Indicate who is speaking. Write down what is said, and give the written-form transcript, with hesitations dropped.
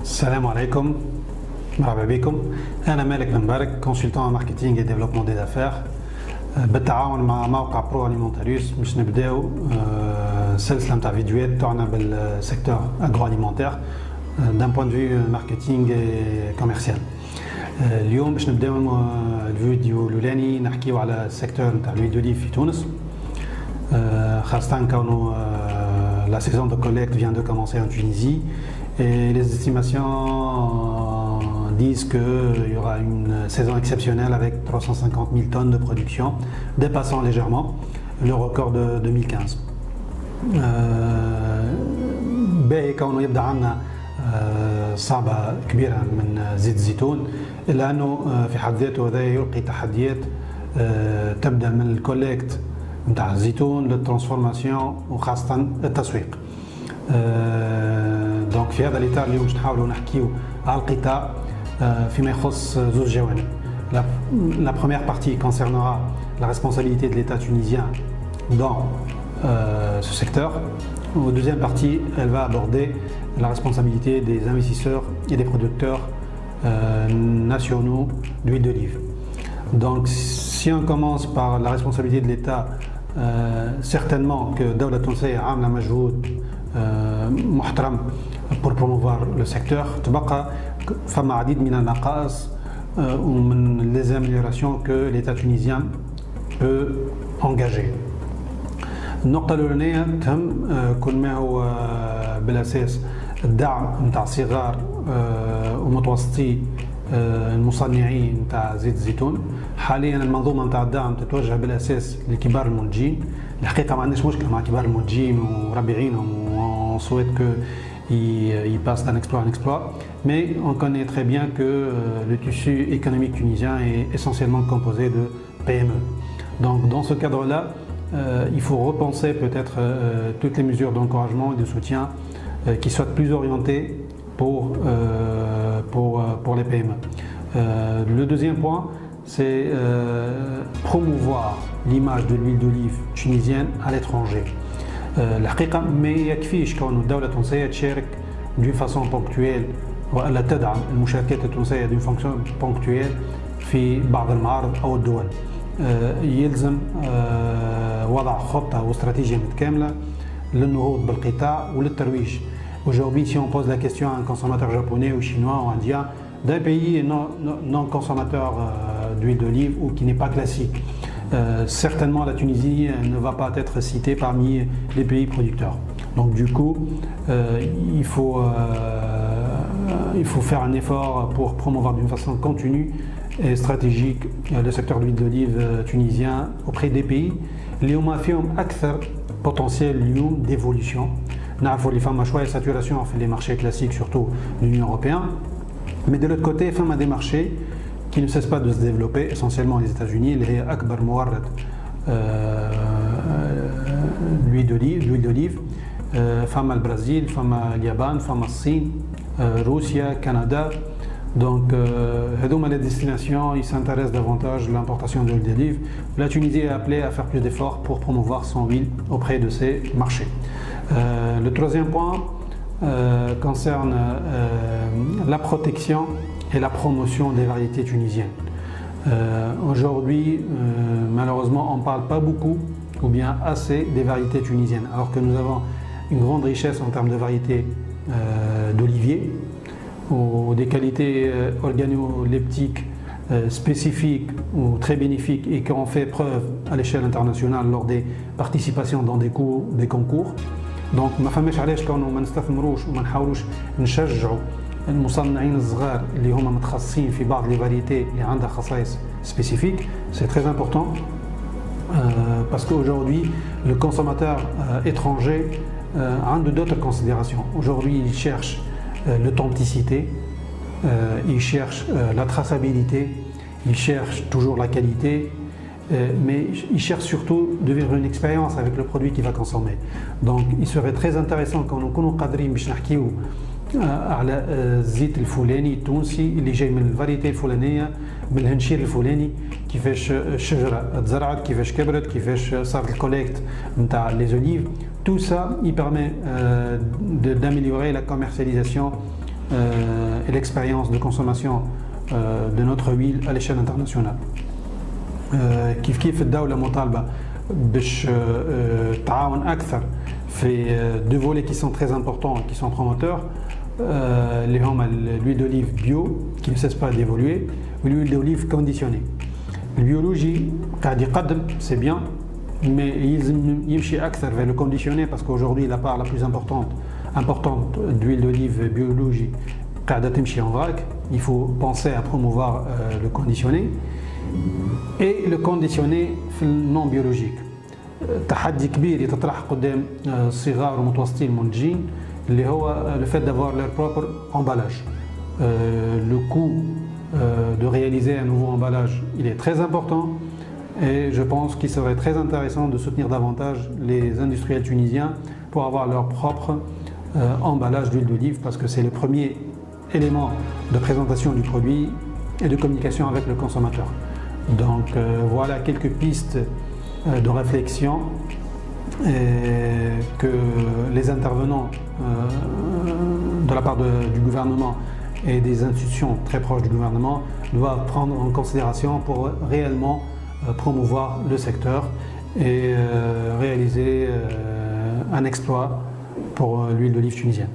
Speaker 1: Salam alaikum, marhaba bikum. أنا مالك بن مبارك consultant en marketing et développement des affaires. بالتعاون مع موقع برو أليمونتاريوس باش نبداو سلسلة نتاع فيديوهات تاعنا بالسيكتور agroalimentaire d'un point de vue marketing et commercial. اليوم باش نبداو الفيديو الأولاني نحكيو على السيكتور نتاع l'huile d'olive في تونس. خاصة كونه la saison de collecte vient de commencer en Tunisie et les estimations disent qu'il y aura une saison exceptionnelle avec 350 000 tonnes de production, dépassant légèrement le record de 2015. باهي كونه يبدا عندنا صعبة كبيرة من زيت الزيتون، إلا أنه في حد ذاته هذا يلقي تحديات تبدأ من الكوليكت نتاع الزيتون للترانسفورماسيون وخاصة التسويق. دونك في هذا الإطار اليوم باش نحاولوا نحكيو على القطاع فيما يخص زوج جوانب. La première partie concernera la responsabilité de l'État tunisien dans ce secteur. La deuxième partie, elle va aborder la responsabilité des investisseurs et des producteurs nationaux d'huile d'olive. Donc si on commence par la responsabilité de l'État, certainement que الدولة التونسية عاملة مجهود محترم pour promouvoir le secteur. تبقى فما عديد من النقائص ومن les améliorations que l'État tunisien peut engager. النقطة الأولانية تهم كل ما هو بالأساس الدعم نتاع صغار ومتوسطي المصنعين نتاع زيت الزيتون. حاليا المنظومة نتاع الدعم تتوجه بالأساس لكبار المنتجين. الحقيقة ما عندناش مشكلة مع كبار المنتجين وربيعينهم on souhaite qu'ils passent d'un exploit à un exploit, mais on connaît très bien que le tissu économique tunisien est essentiellement composé de PME. Donc dans ce cadre-là, il faut repenser peut-être toutes les mesures d'encouragement et de soutien qui soient plus orientées pour les PME. Le deuxième point, c'est promouvoir l'image de l'huile d'olive tunisienne à l'étranger. الحقيقة ما يكفيش كون الدولة التونسية تشارك d'une façon ponctuelle ولا تدعم المشاركات التونسية d'une façon ponctuelle في بعض المعارض أو الدول. يلزم وضع خطة واستراتيجية متكاملة للنهوض بالقطاع وللترويج. Aujourd'hui, si on pose la question à un consommateur japonais ou chinois ou indien d'un pays non consommateur d'huile d'olive ou qui n'est pas classique, certainement la Tunisie ne va pas être citée parmi les pays producteurs. Donc du coup, il faut faire un effort pour promouvoir d'une façon continue et stratégique le secteur de l'huile d'olive tunisien auprès des pays اللي هما فيهم أكثر potentiel اليوم d'évolution. نعرفوا اللي فما شوية saturation في les marchés classiques surtout de l'Union européenne, mais de l'autre côté فما des marchés qui ne cessent pas de se développer, essentiellement les États-Unis, اللي هي أكبر مورد l'huile d'olive. فما البرازيل, فما اليابان, فما الصين, روسيا, Canada. Donc هذوما les destinations, ils s'intéressent davantage à l'importation de l'huile d'olive. La Tunisie est appelée à faire plus d'efforts pour promouvoir son huile auprès de ces marchés. Le troisième point concerne la protection et la promotion des variétés tunisiennes. Aujourd'hui, malheureusement, on ne parle pas beaucoup ou bien assez des variétés tunisiennes, alors que nous avons une grande richesse en termes de variétés d'oliviers, ou des qualités organoleptiques spécifiques ou très bénéfiques et qui ont fait preuve à l'échelle internationale lors des participations dans des concours. Donc ما فهمش علاش كونه ما نستثمروش وما نحاولوش نشجعوا المصنعين الصغار اللي هما متخصصين في بعض لي فاريتي اللي عندها خصائص spécifiques. C'est très important parce qu'aujourd'hui le consommateur étranger a d'autres considérations. Aujourd'hui il cherche l'authenticité, il cherche la traçabilité, il cherche toujours la qualité, mais il cherche surtout de vivre une expérience avec le produit qu'il va consommer. Donc il serait très intéressant quand نكونوا قادرين باش نحكيو على الزيت الفلاني التونسي اللي جاي من الفاريتي الفلانيه من الهنشير الفلاني، كيفاش الشجره تزرعت، كيفاش كبرت، كيفاش صارت الكوليكت نتاع les olives. Tout ça il permet d'améliorer la commercialisation et l'expérience de consommation de notre huile à l'échelle internationale. كيف الدولة مطالبة باش تعاون أكثر في deux volets qui sont très importants, qui sont promoteurs, اللي هما l'huile d'olive bio qui ne cesse pas d'évoluer والhuile d'olive conditionnée. البيولوجي قاعد يقدم c'est bien, mais يلزم يمشي أكثر vers le conditionné parce qu'aujourd'hui la part la plus importante d'huile d'olive biologique قاعدة تمشي en vrac. Il faut penser à promouvoir le conditionné et le conditionné non biologique. تحدي كبير يتطرح قدام الصغار ومتوسطي المنتجين اللي هو le fait d'avoir leur propre emballage. Le coût de réaliser un nouveau emballage, il est très important et je pense qu'il serait très intéressant de soutenir davantage les industriels tunisiens pour avoir leur propre emballage d'huile d'olive parce que c'est le premier élément de présentation du produit et de communication avec le consommateur. Donc voilà quelques pistes de réflexion que les intervenants de la part du gouvernement et des institutions très proches du gouvernement doivent prendre en considération pour réellement promouvoir le secteur et réaliser un exploit pour l'huile d'olive tunisienne.